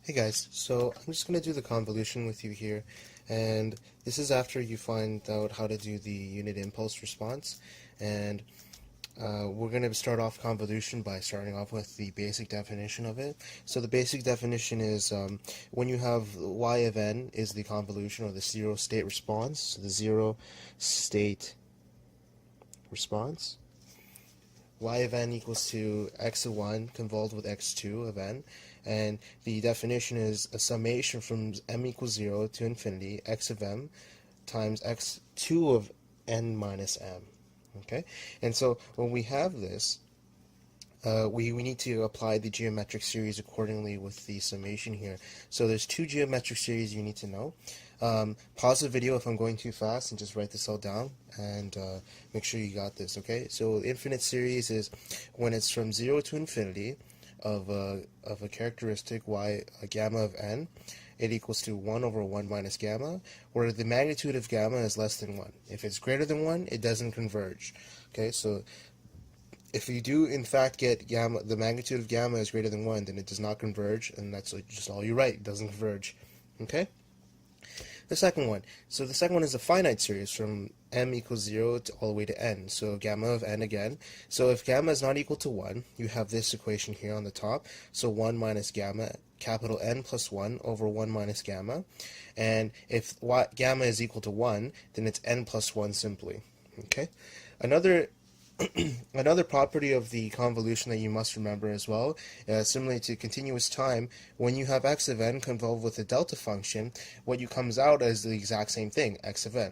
Hey guys, so I'm just going to do the convolution with you here, and this is after you find out how to do the unit impulse response, and we're going to start off convolution by starting off with the basic definition of it. So the basic definition is when you have y of n is the convolution or the zero state response, so the zero state response. Y of n equals to x of 1 convolved with x2 of n, and the definition is a summation from m equals 0 to infinity x of m times x2 of n minus m. Okay, and so when we have this, we need to apply the geometric series accordingly with the summation here. So there's two geometric series you need to know. Pause the video if I'm going too fast and just write this all down and make sure you got this, okay? So the infinite series is when it's from 0 to infinity of a characteristic y, a gamma of n, it equals to 1 over 1 minus gamma, where the magnitude of gamma is less than 1. If it's greater than 1, it doesn't converge. Okay, so if you do in fact get gamma, the magnitude of gamma is greater than 1, then it does not converge, and that's just all you write. It doesn't converge. Okay? The second one. So the second one is a finite series from m equals 0 to all the way to n. So gamma of n again. So if gamma is not equal to 1, you have this equation here on the top. So 1 minus gamma, capital N plus 1 over 1 minus gamma. And if gamma is equal to 1, then it's n plus 1 simply. Okay? Another property of the convolution that you must remember as well, similarly to continuous time, when you have x of n convolved with a delta function, what you comes out as the exact same thing, x of n.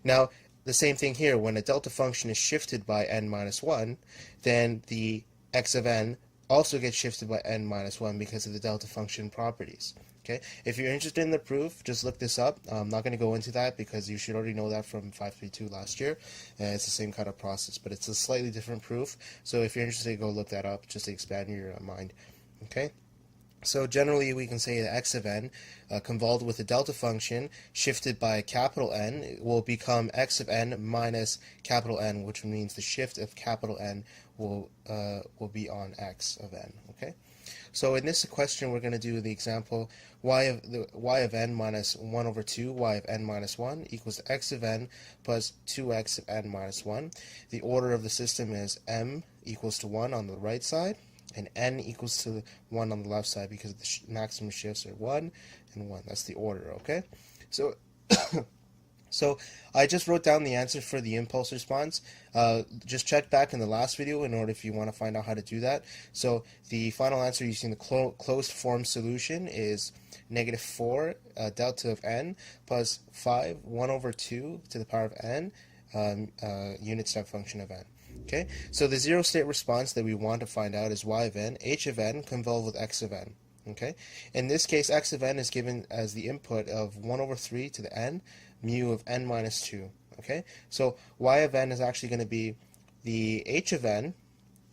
Now, the same thing here, when a delta function is shifted by n minus 1, then the x of n also gets shifted by n minus 1 because of the delta function properties. Okay, if you're interested in the proof, just look this up. I'm not going to go into that because you should already know that from 532 last year. It's the same kind of process, but it's a slightly different proof. So if you're interested, go look that up just to expand your mind. Okay, so generally we can say that x of n convolved with a delta function shifted by capital N will become x of n minus capital N, which means the shift of capital N will be on x of n. Okay. So in this question, we're going to do the example y of n minus 1 over 2, y of n minus 1 equals x of n plus 2x of n minus 1. The order of the system is m equals to 1 on the right side, and n equals to 1 on the left side because the maximum shifts are 1 and 1. That's the order, okay? So So I just wrote down the answer for the impulse response. Just check back in the last video in order if you want to find out how to do that. So the final answer using the closed form solution is negative 4 delta of n plus 5 1 over 2 to the power of n unit step function of n. Okay, so the zero state response that we want to find out is y of n, h of n convolved with x of n. Okay, in this case, x of n is given as the input of 1 over 3 to the n, mu of n minus 2. Okay, so y of n is actually going to be the h of n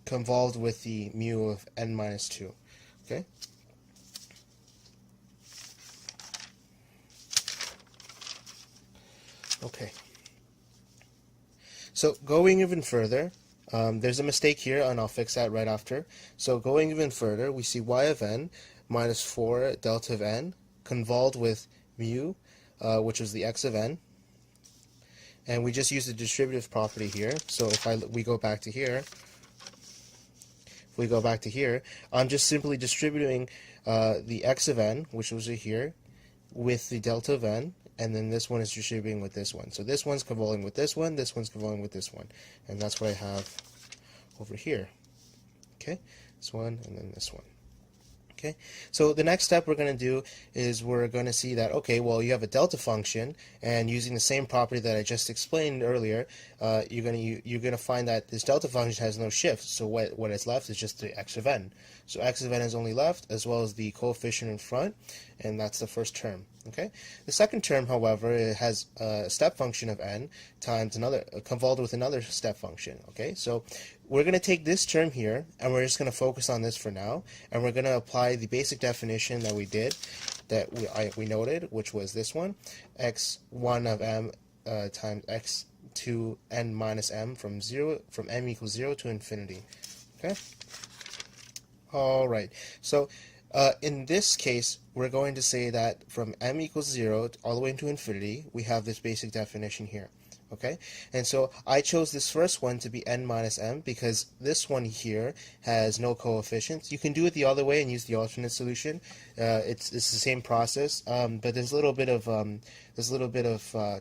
convolved with the mu of n minus 2. Okay. Okay. So going even further, there's a mistake here, and I'll fix that right after. So going even further, we see y of n minus 4 delta of n convolved with mu, which is the x of n, and we just use the distributive property here. So if we go back to here, I'm just simply distributing the x of n, which was here, with the delta of n, and then this one is distributing with this one. So this one's convolving with this one, this one's convolving with this one, and that's what I have over here. Okay, this one and then this one. Okay, so the next step we're going to do is we're going to see that, okay, well, you have a delta function, and using the same property that I just explained earlier, you're going to find that this delta function has no shift. So what is left is just the x of n. So x of n is only left, as well as the coefficient in front, and that's the first term. Okay. The second term, however, it has a step function of n times another convolved with another step function. Okay, so we're going to take this term here, and we're just going to focus on this for now, and we're going to apply the basic definition that we did, that we noted, which was this one, x1 of m times x2 n minus m from m equals 0 to infinity. Okay. All right. So In this case, we're going to say that from m equals 0 all the way into infinity, we have this basic definition here. Okay, and so I chose this first one to be n minus m because this one here has no coefficients. You can do it the other way and use the alternate solution. It's the same process, but there's a little bit of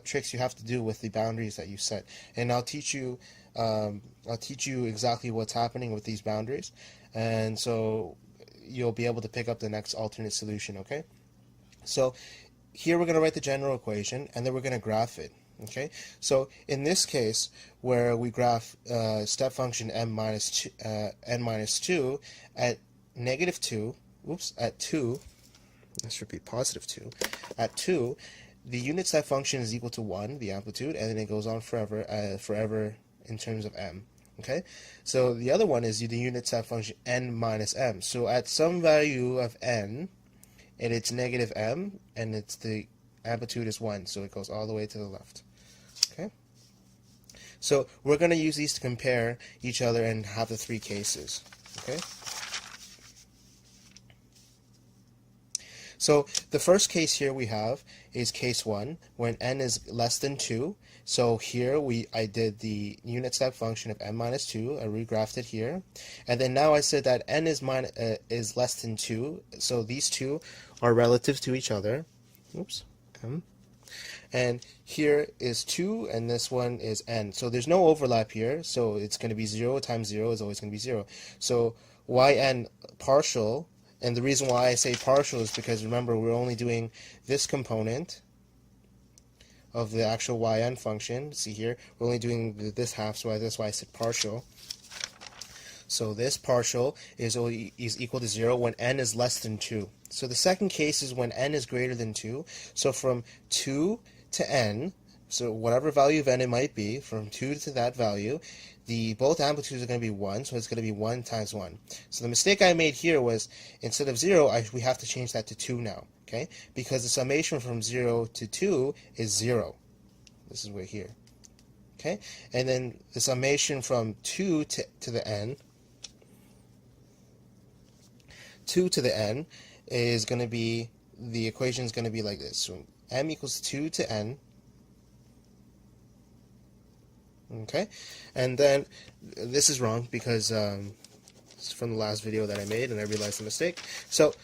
tricks you have to do with the boundaries that you set, and I'll teach you exactly what's happening with these boundaries, and so you'll be able to pick up the next alternate solution. Okay, so here we're going to write the general equation, and then we're going to graph it. Okay, so in this case, where we graph step function n minus 2 at negative 2, at 2, that should be positive 2, at 2, the unit step function is equal to 1, the amplitude, and then it goes on forever in terms of m. Okay, so the other one is the unit step function n minus m. So at some value of n, and it's negative m, and it's the amplitude is 1, so it goes all the way to the left. Okay, so we're going to use these to compare each other and have the three cases. Okay, so the first case here we have is case 1 when n is less than 2. So here I did the unit step function of n minus 2. I regraphed it here, and then now I said that n is less than 2. So these two are relative to each other. Oops. And here is 2, and this one is n. So there's no overlap here, so it's going to be 0 times 0 is always going to be 0. So yn partial, and the reason why I say partial is because, remember, we're only doing this component of the actual yn function. See here, we're only doing this half, so that's why I said partial. So this partial is equal to 0 when n is less than 2. So the second case is when n is greater than 2. So from 2 to n, so whatever value of n it might be, from 2 to that value, both amplitudes are going to be 1, so it's going to be 1 times 1. So the mistake I made here was, instead of 0, we have to change that to 2 now, okay? Because the summation from 0 to 2 is 0. This is right here, okay? And then the summation from 2 to the n, 2 to the n, is going to be, the equation is going to be like this. So m equals 2 to n. Okay, and then this is wrong because it's from the last video that I made and I realized the mistake. So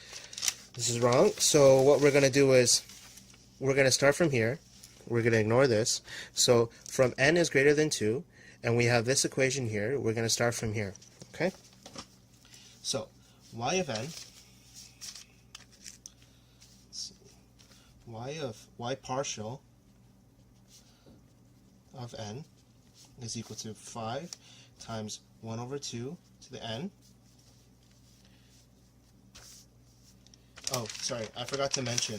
this is wrong. So what we're going to do is we're going to start from here. We're going to ignore this. So from n is greater than 2, and we have this equation here. We're going to start from here. Okay, so y of n, y partial of n is equal to 5 times 1 over 2 to the n. Oh, sorry, I forgot to mention.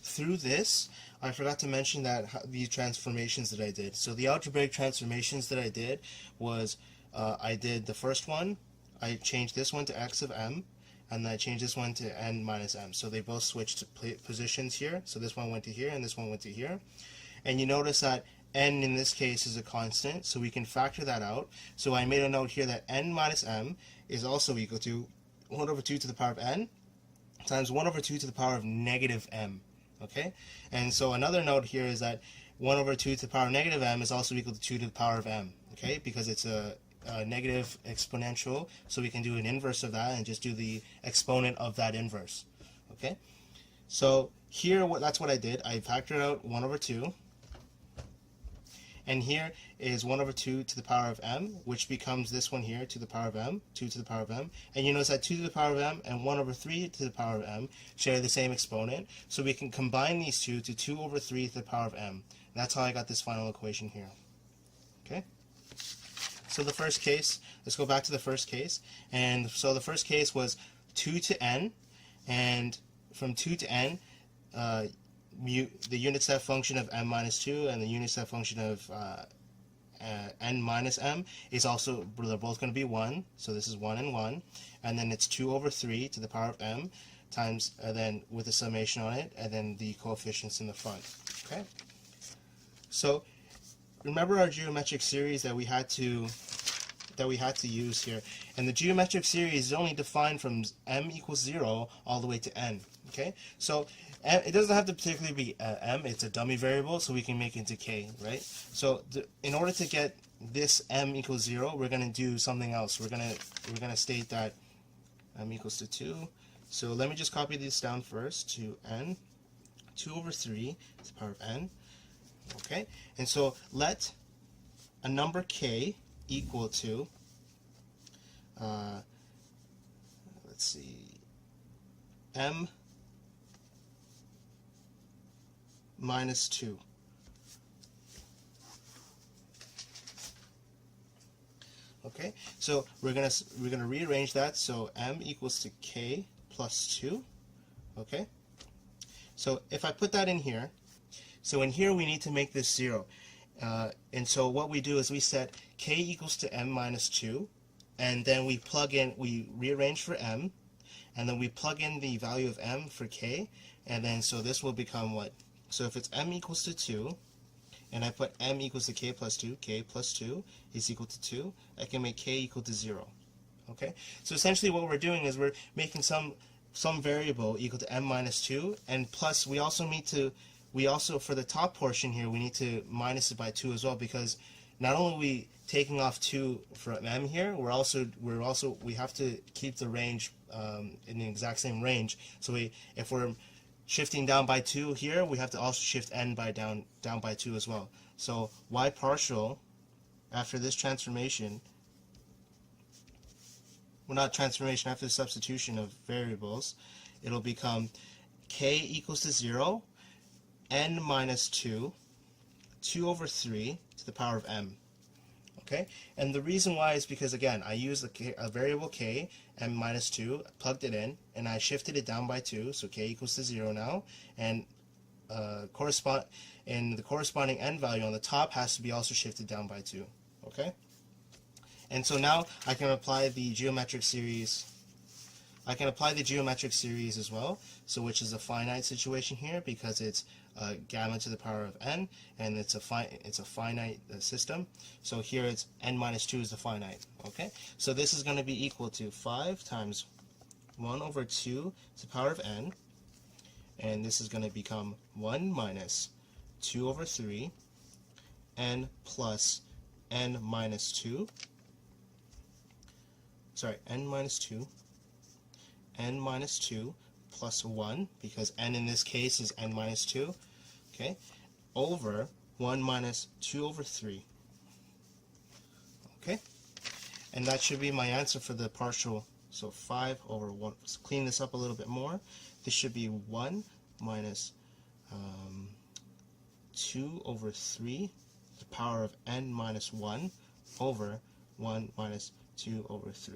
Through this, I forgot to mention that the transformations that I did. So the algebraic transformations that I did was, I did the first one, I changed this one to x of m, and then I changed this one to n minus m. So they both switched positions here. So this one went to here, and this one went to here. And you notice that n in this case is a constant, so we can factor that out. So I made a note here that n minus m is also equal to 1 over 2 to the power of n times 1 over 2 to the power of negative m. Okay? And so another note here is that 1 over 2 to the power of negative m is also equal to 2 to the power of m. Okay? Because it's a negative exponential, so we can do an inverse of that and just do the exponent of that inverse. Okay? So here, that's what I did. I factored out 1 over 2. And here is 1 over 2 to the power of m, which becomes this one here to the power of m, 2 to the power of m. And you notice that 2 to the power of m and 1 over 3 to the power of m share the same exponent. So we can combine these two to 2 over 3 to the power of m. That's how I got this final equation here. Okay? So the first case, let's go back to the first case. And so the first case was 2 to n, and from 2 to n, the unit step function of m minus 2 and the unit step function of n minus m is also, they're both going to be 1, so this is 1 and 1, and then it's 2 over 3 to the power of m times, then with a summation on it, and then the coefficients in the front. Okay, so remember our geometric series that we had to that we had to use here. And the geometric series is only defined from m equals 0 all the way to n. Okay, so it doesn't have to particularly be m, it's a dummy variable, so we can make it into k, right? So in order to get this m equals 0, we're going to do something else. We're going to state that m equals to 2. So let me just copy this down first to n, 2 over 3 to the power of n. Okay, and so let a number k equal to, let's see, m minus 2. Okay, so we're gonna rearrange that, so m equals to k plus 2. Okay, so if I put that in here, so in here we need to make this 0, and so what we do is we set k equals to m minus 2, and then we rearrange for m, and then we plug in the value of m for k, and then so this will become what? So if it's m equals to 2, and I put m equals to k plus 2 is equal to 2, I can make k equal to 0. Okay, so essentially what we're doing is we're making some variable equal to m minus 2, and plus we also for the top portion here we need to minus it by 2 as well, because not only are we taking off 2 from m here, we have to keep the range in the exact same range. So if we're shifting down by 2 here, we have to also shift n by down by 2 as well. So y partial after this transformation, well, not transformation, after the substitution of variables, it'll become k equals to 0, n minus 2, 2 over 3 to the power of m. Okay, and the reason why is because, again, I used a variable k, m minus 2, plugged it in, and I shifted it down by 2, so k equals to 0 now, and the corresponding n value on the top has to be also shifted down by 2. Okay, and so now I can apply the geometric series. I can apply the geometric series as well, so which is a finite situation here because it's gamma to the power of n, and it's a finite system. So here it's n minus 2 is the finite. Okay, so this is going to be equal to 5 times 1 over 2 to the power of n, and this is going to become 1 minus 2 over 3 n plus n minus 2. Sorry, n minus 2. N minus 2 plus 1, because n in this case is n minus 2, okay, over 1 minus 2 over 3. Okay, and that should be my answer for the partial. So 5 over 1. Let's clean this up a little bit more. This should be 1 minus 2 over 3 to the power of n minus 1 over 1 minus 2 over 3.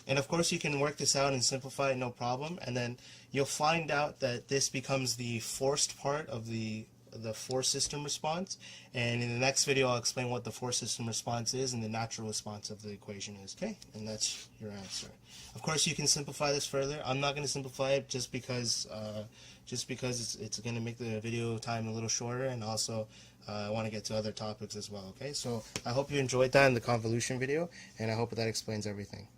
And of course you can work this out and simplify it, no problem, and then you'll find out that this becomes the forced part of the force system response, and in the next video I'll explain what the force system response is and the natural response of the equation is. Okay, and that's your answer. Of course you can simplify this further. I'm not going to simplify it just because it's going to make the video time a little shorter, and also I want to get to other topics as well. Okay, so I hope you enjoyed that in the convolution video, and I hope that explains everything.